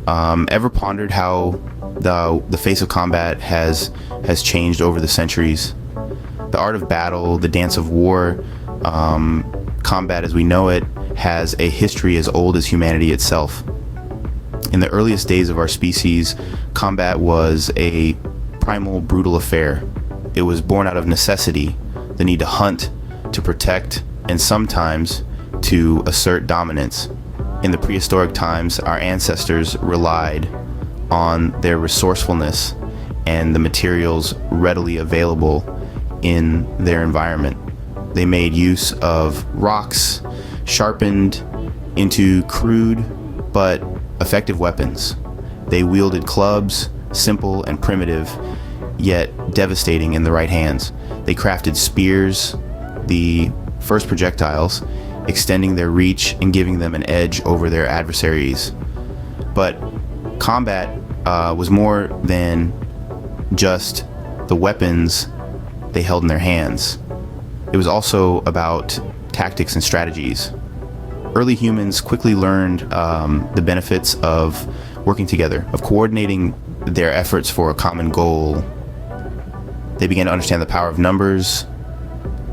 Ever pondered how the face of combat has changed over the centuries? The art of battle, the dance of war, combat as we know it, has a history as old as humanity itself. In the earliest days of our species, combat was a primal, brutal affair. It was born out of necessity, the need to hunt, to protect, and sometimes to assert dominance. In the prehistoric times, our ancestors relied on their resourcefulness and the materials readily available in their environment. They made use of rocks sharpened into crude but effective weapons. They wielded clubs, simple and primitive, yet devastating in the right hands. They crafted spears, the first projectiles, extending their reach and giving them an edge over their adversaries. But combat was more than just the weapons they held in their hands. It was also about tactics and strategies. Early humans quickly learned the benefits of working together, of coordinating their efforts for a common goal. They began to understand the power of numbers,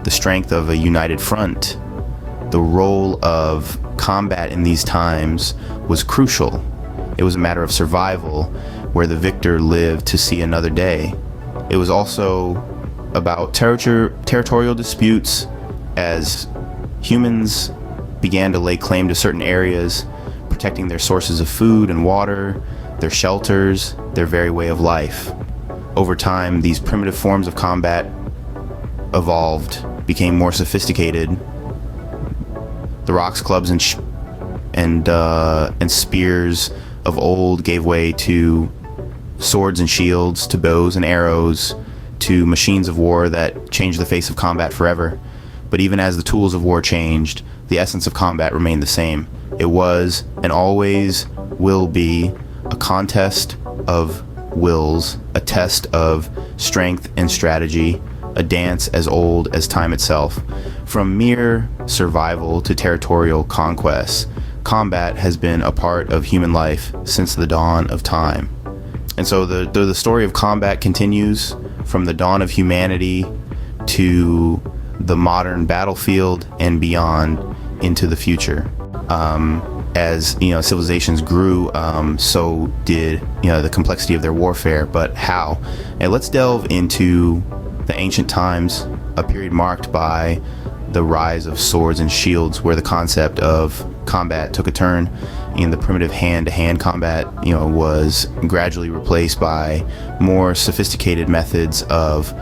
the strength of a united front. The role of combat in these times was crucial. It was a matter of survival, where the victor lived to see another day. It was also about territorial disputes, as humans began to lay claim to certain areas, protecting their sources of food and water, their shelters, their very way of life. Over time, these primitive forms of combat evolved, became more sophisticated. The rocks, clubs, and spears of old gave way to swords and shields, to bows and arrows, to machines of war that changed the face of combat forever. But even as the tools of war changed, the essence of combat remained the same. It was, and always will be, a contest of wills, a test of strength and strategy, a dance as old as time itself. From mere survival to territorial conquest, combat has been a part of human life since the dawn of time. And so the story of combat continues from the dawn of humanity to the modern battlefield and beyond into the future. As civilizations grew, so did the complexity of their warfare. But how? And let's delve into the ancient times, a period marked by the rise of swords and shields, where the concept of combat took a turn. In the primitive hand-to-hand combat, was gradually replaced by more sophisticated methods of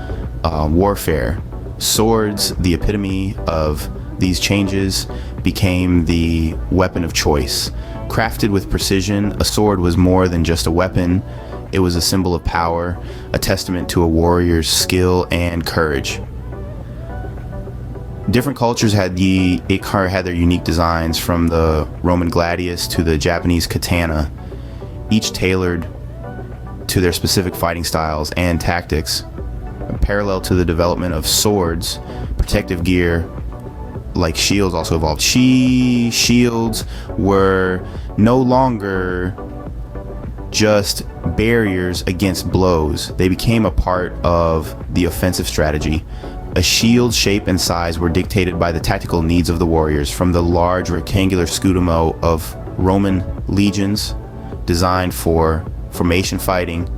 warfare. Swords, the epitome of these changes, became the weapon of choice. Crafted with precision, a sword was more than just a weapon. It was a symbol of power, a testament to a warrior's skill and courage. Different cultures had their unique designs, from the Roman gladius to the Japanese katana, each tailored to their specific fighting styles and tactics. Parallel to the development of swords, protective gear like shields also evolved. Shields were no longer just barriers against blows. They became a part of the offensive strategy. A shield's shape and size were dictated by the tactical needs of the warriors, from the large rectangular scudo of Roman legions designed for formation fighting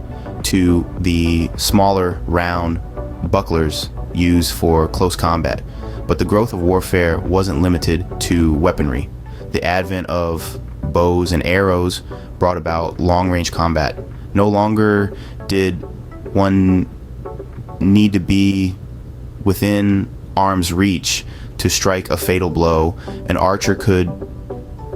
to the smaller round bucklers used for close combat. But the growth of warfare wasn't limited to weaponry. The advent of bows and arrows brought about long-range combat. No longer did one need to be within arm's reach to strike a fatal blow. An archer could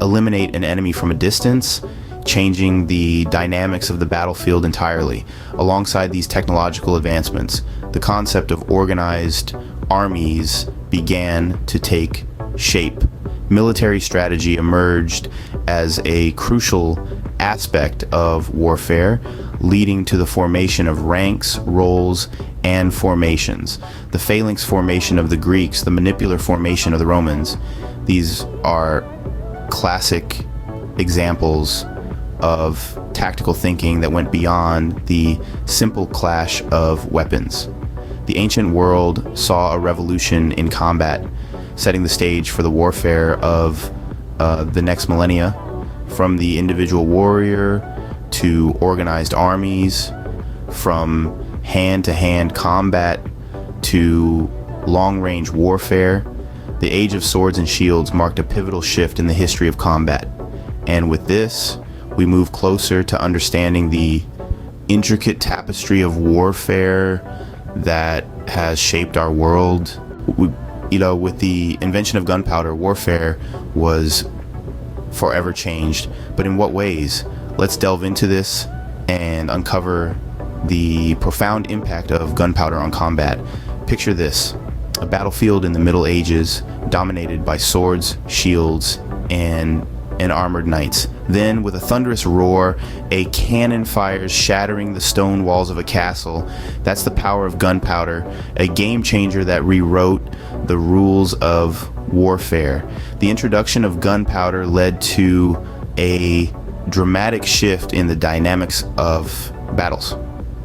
eliminate an enemy from a distance, changing the dynamics of the battlefield entirely. Alongside these technological advancements, the concept of organized armies began to take shape. Military strategy emerged as a crucial aspect of warfare, leading to the formation of ranks, roles, and formations. The phalanx formation of the Greeks, the manipular formation of the Romans. These are classic examples of tactical thinking that went beyond the simple clash of weapons. The ancient world saw a revolution in combat, setting the stage for the warfare of the next millennia, from the individual warrior to organized armies, from hand-to-hand combat to long-range warfare. The Age of Swords and Shields marked a pivotal shift in the history of combat. And with this, we move closer to understanding the intricate tapestry of warfare that has shaped our world. With the invention of gunpowder, warfare was forever changed. But in what ways? Let's delve into this and uncover the profound impact of gunpowder on combat. Picture this: a battlefield in the Middle Ages dominated by swords, shields, and armored knights. Then, with a thunderous roar, a cannon fires, shattering the stone walls of a castle. That's the power of gunpowder, a game changer that rewrote the rules of warfare. The introduction of gunpowder led to a dramatic shift in the dynamics of battles.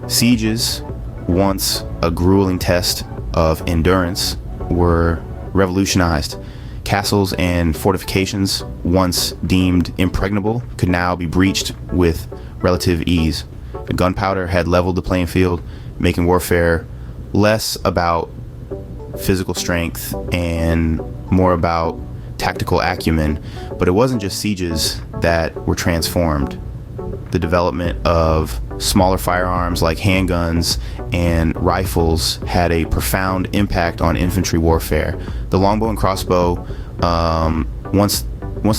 Sieges, once a grueling test of endurance, were revolutionized. Castles and fortifications, once deemed impregnable, could now be breached with relative ease. The gunpowder had leveled the playing field, making warfare less about physical strength and more about tactical acumen. But it wasn't just sieges that were transformed. The development of smaller firearms like handguns and rifles had a profound impact on infantry warfare. The longbow and crossbow, once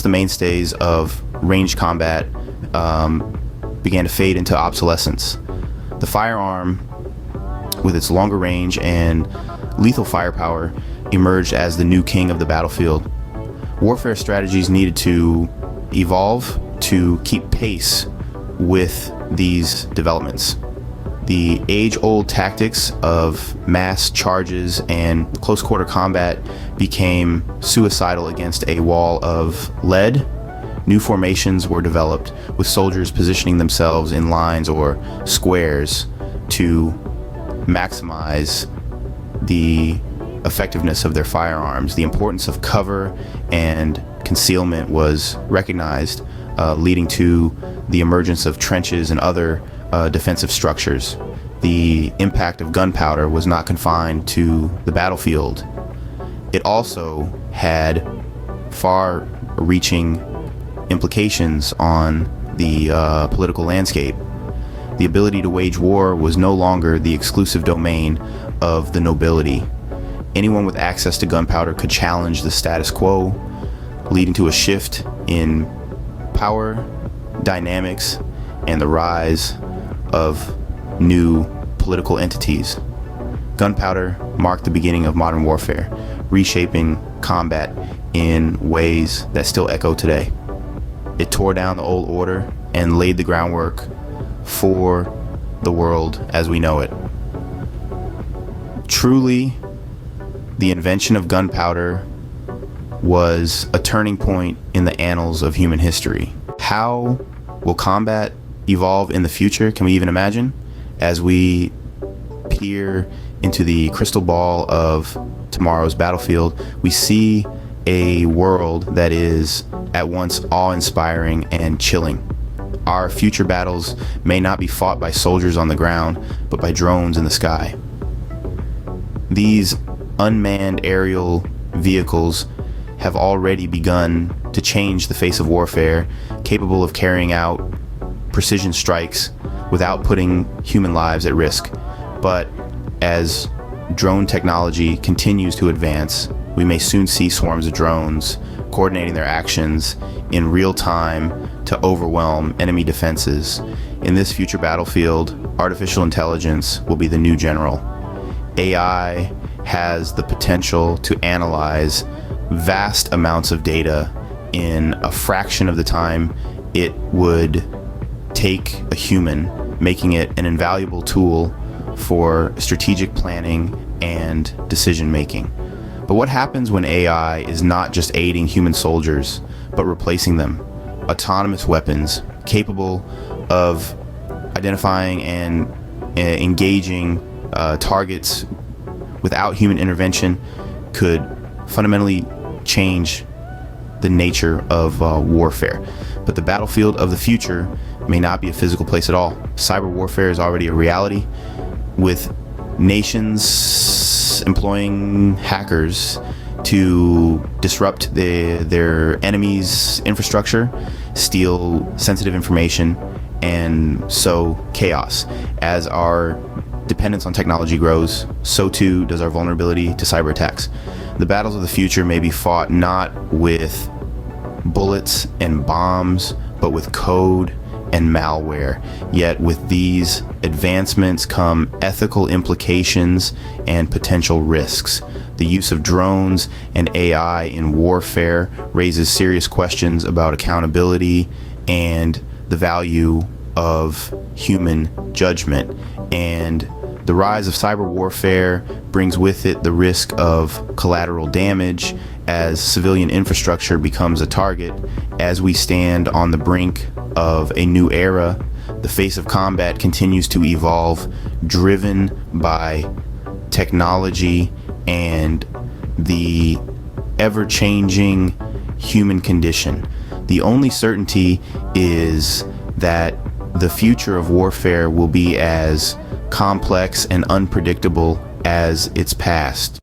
the mainstays of ranged combat, began to fade into obsolescence. The firearm, with its longer range and lethal firepower, emerged as the new king of the battlefield. Warfare strategies needed to evolve to keep pace with these developments. The age-old tactics of mass charges and close-quarter combat became suicidal against a wall of lead. New formations were developed, with soldiers positioning themselves in lines or squares to maximize the effectiveness of their firearms. The importance of cover and concealment was recognized, leading to the emergence of trenches and other defensive structures. The impact of gunpowder was not confined to the battlefield. It also had far-reaching implications on the political landscape. The ability to wage war was no longer the exclusive domain of the nobility. Anyone with access to gunpowder could challenge the status quo, leading to a shift in power dynamics and the rise of new political entities. Gunpowder marked the beginning of modern warfare, reshaping combat in ways that still echo today. It tore down the old order and laid the groundwork for the world as we know it. Truly, the invention of gunpowder was a turning point in the annals of human history. How will combat evolve in the future? Can we even imagine? As we peer into the crystal ball of tomorrow's battlefield, we see a world that is at once awe-inspiring and chilling. Our future battles may not be fought by soldiers on the ground, but by drones in the sky. These unmanned aerial vehicles have already begun to change the face of warfare, capable of carrying out precision strikes without putting human lives at risk. But as drone technology continues to advance, we may soon see swarms of drones coordinating their actions in real time to overwhelm enemy defenses. In this future battlefield, artificial intelligence will be the new general. AI has the potential to analyze vast amounts of data in a fraction of the time it would take a human, making it an invaluable tool for strategic planning and decision making. But what happens when AI is not just aiding human soldiers, but replacing them? Autonomous weapons, capable of identifying and engaging targets without human intervention could fundamentally change the nature of warfare. But the battlefield of the future may not be a physical place at all. Cyber warfare is already a reality, with nations employing hackers to disrupt their enemies' infrastructure, steal sensitive information, and sow chaos. As our dependence on technology grows, so too does our vulnerability to cyber attacks. The battles of the future may be fought not with bullets and bombs, but with code and malware. Yet with these advancements come ethical implications and potential risks. The use of drones and AI in warfare raises serious questions about accountability and the value of human judgment. And the rise of cyber warfare brings with it the risk of collateral damage as civilian infrastructure becomes a target. As we stand on the brink of a new era, the face of combat continues to evolve, driven by technology and the ever-changing human condition. The only certainty is that the future of warfare will be as complex and unpredictable as its past.